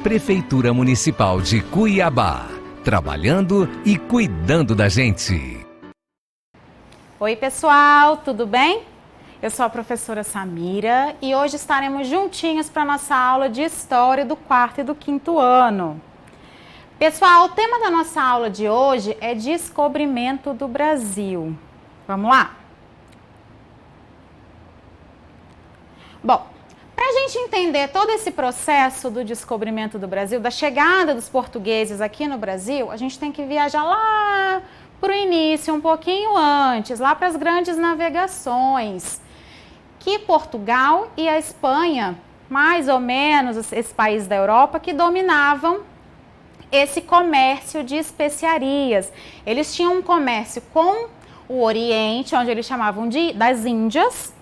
Prefeitura Municipal de Cuiabá, trabalhando e cuidando da gente. Oi pessoal, tudo bem? Eu sou a professora Samira e hoje estaremos juntinhos para a nossa aula de História do 4º e do 5º ano. Pessoal, o tema da nossa aula de hoje é Descobrimento do Brasil. Vamos lá? Bom, para a gente entender todo esse processo do descobrimento do Brasil, da chegada dos portugueses aqui no Brasil, a gente tem que viajar lá para o início, um pouquinho antes, lá para as grandes navegações, que Portugal e a Espanha, mais ou menos esses países da Europa, que dominavam esse comércio de especiarias. Eles tinham um comércio com o Oriente, onde eles chamavam das Índias,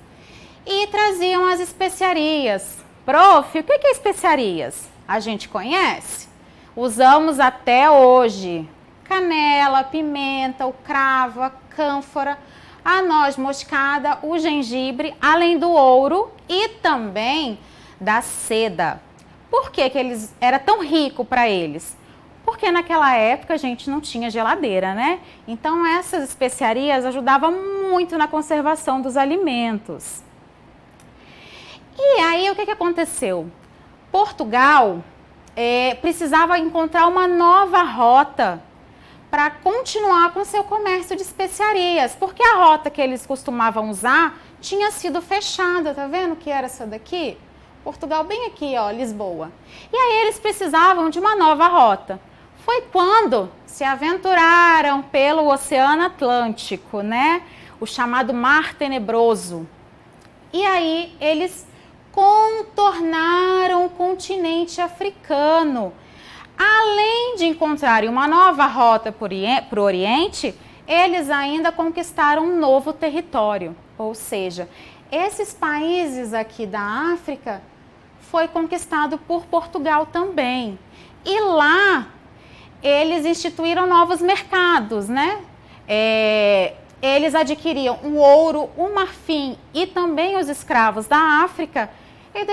e traziam as especiarias. Prof, o que é especiarias? A gente conhece? Usamos até hoje. Canela, pimenta, o cravo, a cânfora, a noz moscada, o gengibre, além do ouro e também da seda. Por que eles era tão rico para eles? Porque naquela época a gente não tinha geladeira, né? Então essas especiarias ajudavam muito na conservação dos alimentos. E aí, o que aconteceu? Portugal precisava encontrar uma nova rota para continuar com seu comércio de especiarias, porque a rota que eles costumavam usar tinha sido fechada, tá vendo que era essa daqui? Portugal bem aqui, ó, Lisboa. E aí eles precisavam de uma nova rota. Foi quando se aventuraram pelo Oceano Atlântico, né? O chamado Mar Tenebroso. E aí eles contornaram o continente africano. Além de encontrarem uma nova rota para o Oriente, eles ainda conquistaram um novo território. Ou seja, esses países aqui da África foi conquistado por Portugal também. E lá eles instituíram novos mercados, né? Eles adquiriam o ouro, o marfim e também os escravos da África e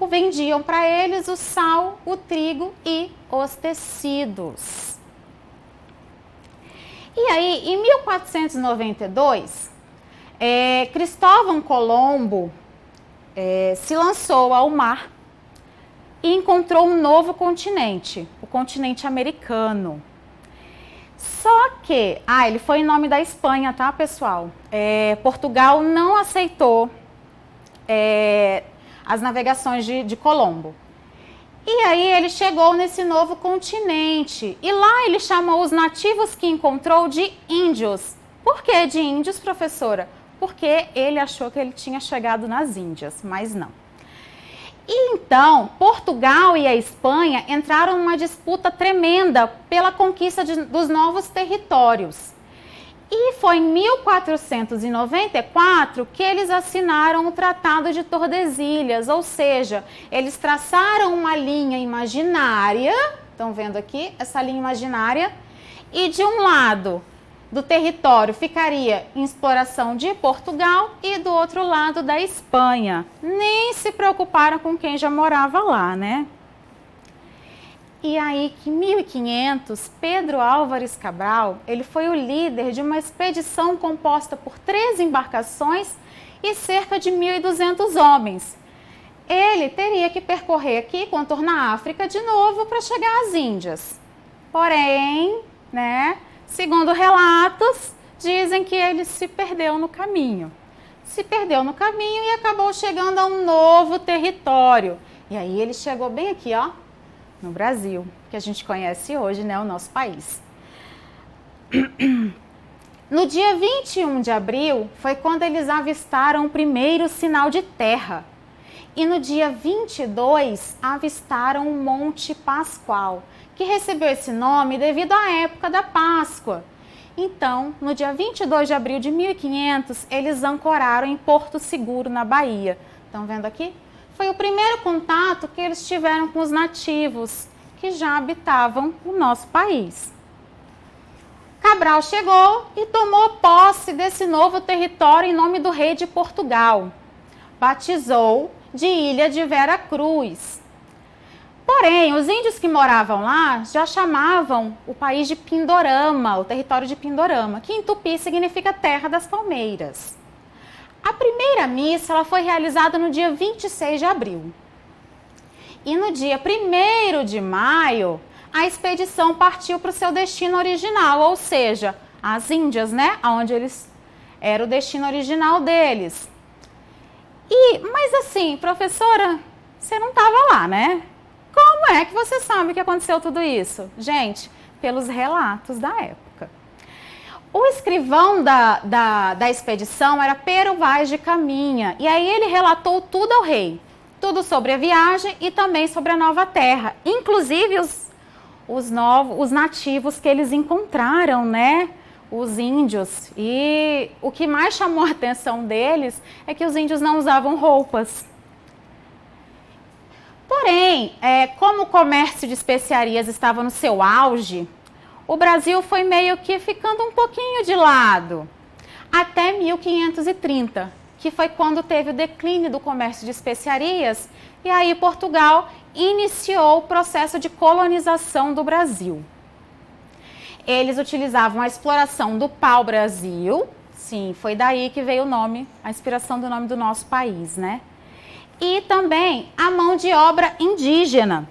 vendiam para eles o sal, o trigo e os tecidos. E aí, em 1492, Cristóvão Colombo se lançou ao mar e encontrou um novo continente, o continente americano. Só que, ele foi em nome da Espanha, tá, pessoal? Portugal não aceitou as navegações de Colombo. E aí ele chegou nesse novo continente. E lá ele chamou os nativos que encontrou de índios. Por que de índios, professora? Porque ele achou que ele tinha chegado nas Índias, mas não. E então, Portugal e a Espanha entraram numa disputa tremenda pela conquista dos novos territórios. E foi em 1494 que eles assinaram o Tratado de Tordesilhas, ou seja, eles traçaram uma linha imaginária, estão vendo aqui essa linha imaginária, e de um lado do território ficaria em exploração de Portugal e do outro lado da Espanha. Nem se preocuparam com quem já morava lá, né? E aí, em 1500, Pedro Álvares Cabral, ele foi o líder de uma expedição composta por 3 embarcações e cerca de 1.200 homens. Ele teria que percorrer aqui, contornar a África de novo para chegar às Índias. Porém, né, segundo relatos, dizem que ele se perdeu no caminho. Se perdeu no caminho e acabou chegando a um novo território. E aí ele chegou bem aqui, ó, no Brasil, que a gente conhece hoje, né, o nosso país. No dia 21 de abril foi quando eles avistaram o primeiro sinal de terra. E no dia 22 avistaram o Monte Pascoal, que recebeu esse nome devido à época da Páscoa. Então, no dia 22 de abril de 1500, eles ancoraram em Porto Seguro, na Bahia. Estão vendo aqui? Foi o primeiro contato que eles tiveram com os nativos, que já habitavam o nosso país. Cabral chegou e tomou posse desse novo território em nome do rei de Portugal. Batizou de Ilha de Vera Cruz. Porém, os índios que moravam lá já chamavam o país de Pindorama, o território de Pindorama, que em tupi significa terra das palmeiras. A primeira missa ela foi realizada no dia 26 de abril. E no dia 1º de maio, a expedição partiu para o seu destino original, ou seja, as Índias, né? Onde eles era o destino original deles. Mas assim, professora, você não estava lá, né? Como é que você sabe que aconteceu tudo isso? Gente, pelos relatos da época. O escrivão da expedição era Pero Vaz de Caminha, e aí ele relatou tudo ao rei. Tudo sobre a viagem e também sobre a nova terra, inclusive os nativos que eles encontraram, né? Os índios. E o que mais chamou a atenção deles é que os índios não usavam roupas. Porém, como o comércio de especiarias estava no seu auge, o Brasil foi meio que ficando um pouquinho de lado, até 1530, que foi quando teve o declínio do comércio de especiarias, e aí Portugal iniciou o processo de colonização do Brasil. Eles utilizavam a exploração do pau-brasil, sim, foi daí que veio o nome, a inspiração do nome do nosso país, né? E também a mão de obra indígena.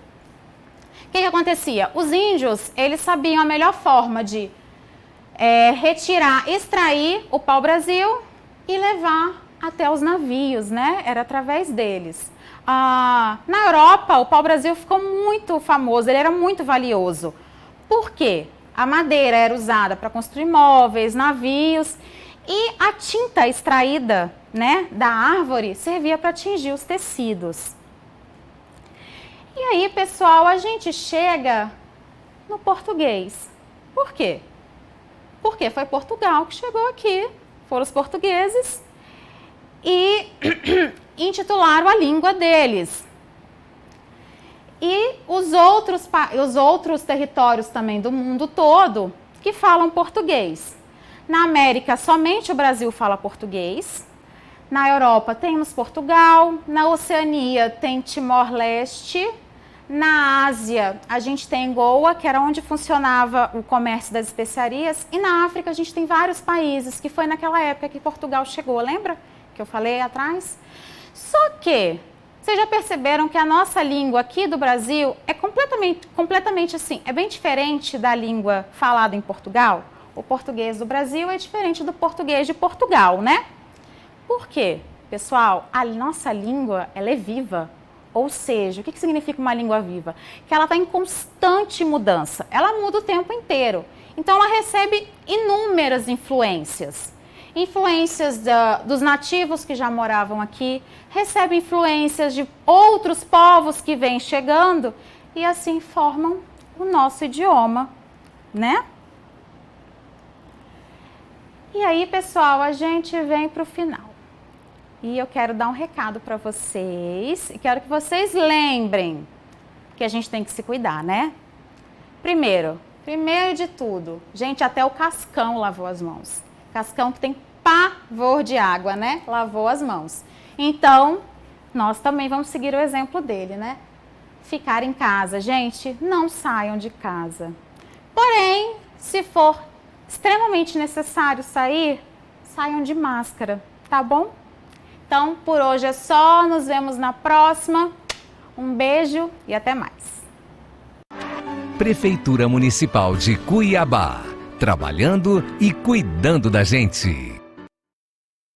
O que acontecia? Os índios, eles sabiam a melhor forma de extrair o pau-brasil e levar até os navios, né? Era através deles. Na Europa, o pau-brasil ficou muito famoso, ele era muito valioso. Por quê? A madeira era usada para construir móveis, navios, e a tinta extraída, né, da árvore servia para tingir os tecidos. E aí, pessoal, a gente chega no português. Por quê? Porque foi Portugal que chegou aqui, foram os portugueses e intitularam a língua deles. E os outros territórios também do mundo todo que falam português. Na América, somente o Brasil fala português. Na Europa, temos Portugal. Na Oceania, tem Timor-Leste. Na Ásia, a gente tem Goa, que era onde funcionava o comércio das especiarias. E na África, a gente tem vários países, que foi naquela época que Portugal chegou. Lembra que eu falei atrás? Só que vocês já perceberam que a nossa língua aqui do Brasil é completamente assim, é bem diferente da língua falada em Portugal? O português do Brasil é diferente do português de Portugal, né? Por quê? Pessoal, a nossa língua, ela é viva. Ou seja, o que significa uma língua viva? Que ela está em constante mudança. Ela muda o tempo inteiro. Então, ela recebe inúmeras influências. Influências dos nativos que já moravam aqui, recebe influências de outros povos que vêm chegando e assim formam o nosso idioma, né? E aí, pessoal, a gente vem para o final. E eu quero dar um recado para vocês e quero que vocês lembrem que a gente tem que se cuidar, né? Primeiro de tudo, gente, até o Cascão lavou as mãos. Cascão que tem pavor de água, né? Lavou as mãos. Então, nós também vamos seguir o exemplo dele, né? Ficar em casa. Gente, não saiam de casa. Porém, se for extremamente necessário sair, saiam de máscara, tá bom? Então, por hoje é só. Nos vemos na próxima. Um beijo e até mais. Prefeitura Municipal de Cuiabá. Trabalhando e cuidando da gente.